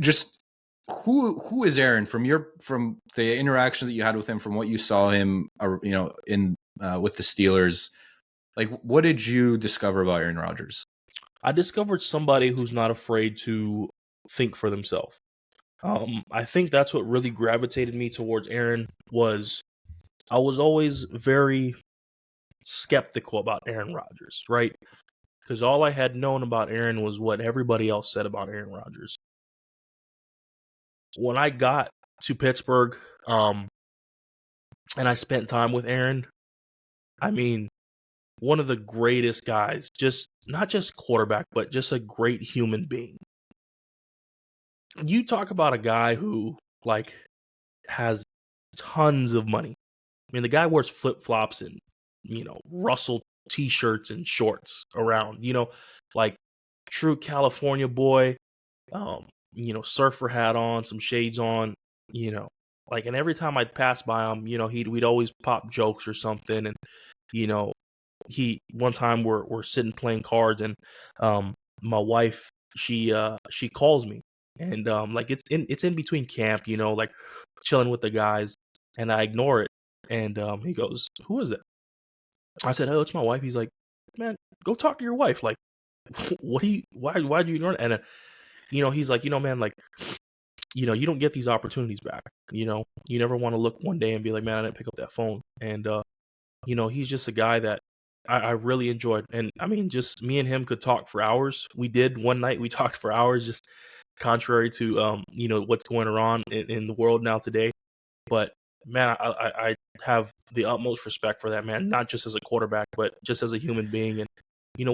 just who is Aaron from the interactions that you had with him, from what you saw him, in with the Steelers? Like, what did you discover about Aaron Rodgers? I discovered somebody who's not afraid to think for themselves. I think that's what really gravitated me towards Aaron. Was I was always very skeptical about Aaron Rodgers, right? Because all I had known about Aaron was what everybody else said about Aaron Rodgers. When I got to Pittsburgh, and I spent time with Aaron, I mean, one of the greatest guys, just not just quarterback, but just a great human being. You talk about a guy who like has tons of money. I mean, the guy wears flip-flops and, Russell t-shirts and shorts around, like true California boy, surfer hat on, some shades on, and every time I'd pass by him, we'd always pop jokes or something. And, one time we're sitting playing cards, and my wife, she calls me, and it's in between camp, like chilling with the guys, and I ignore it. And he goes, "Who is it?" I said, "Oh, it's my wife." He's like, "Man, go talk to your wife. Like, why'd you ignore it?" And he's like, "Man, like, you don't get these opportunities back. You never want to look one day and be like, man, I didn't pick up that phone." And he's just a guy that I really enjoyed. And I mean, just me and him could talk for hours. We did one night. We talked for hours, just contrary to what's going on in the world now today. But man, I have the utmost respect for that man, not just as a quarterback, but just as a human being. And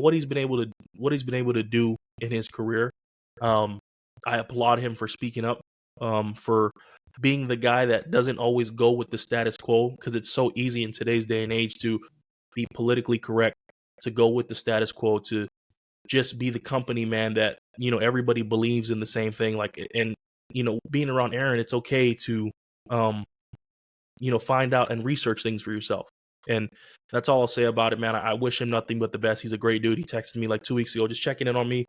what he's been able to do in his career. I applaud him for speaking up, for being the guy that doesn't always go with the status quo, because it's so easy in today's day and age to be politically correct, to go with the status quo, to just be the company man that everybody believes in the same thing. Like, and being around Aaron, it's okay to find out and research things for yourself. And that's all I'll say about it, man. I wish him nothing but the best. He's a great dude. He texted me like 2 weeks ago, just checking in on me,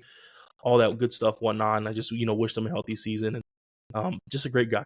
all that good stuff, whatnot. And I just wished him a healthy season, and just a great guy.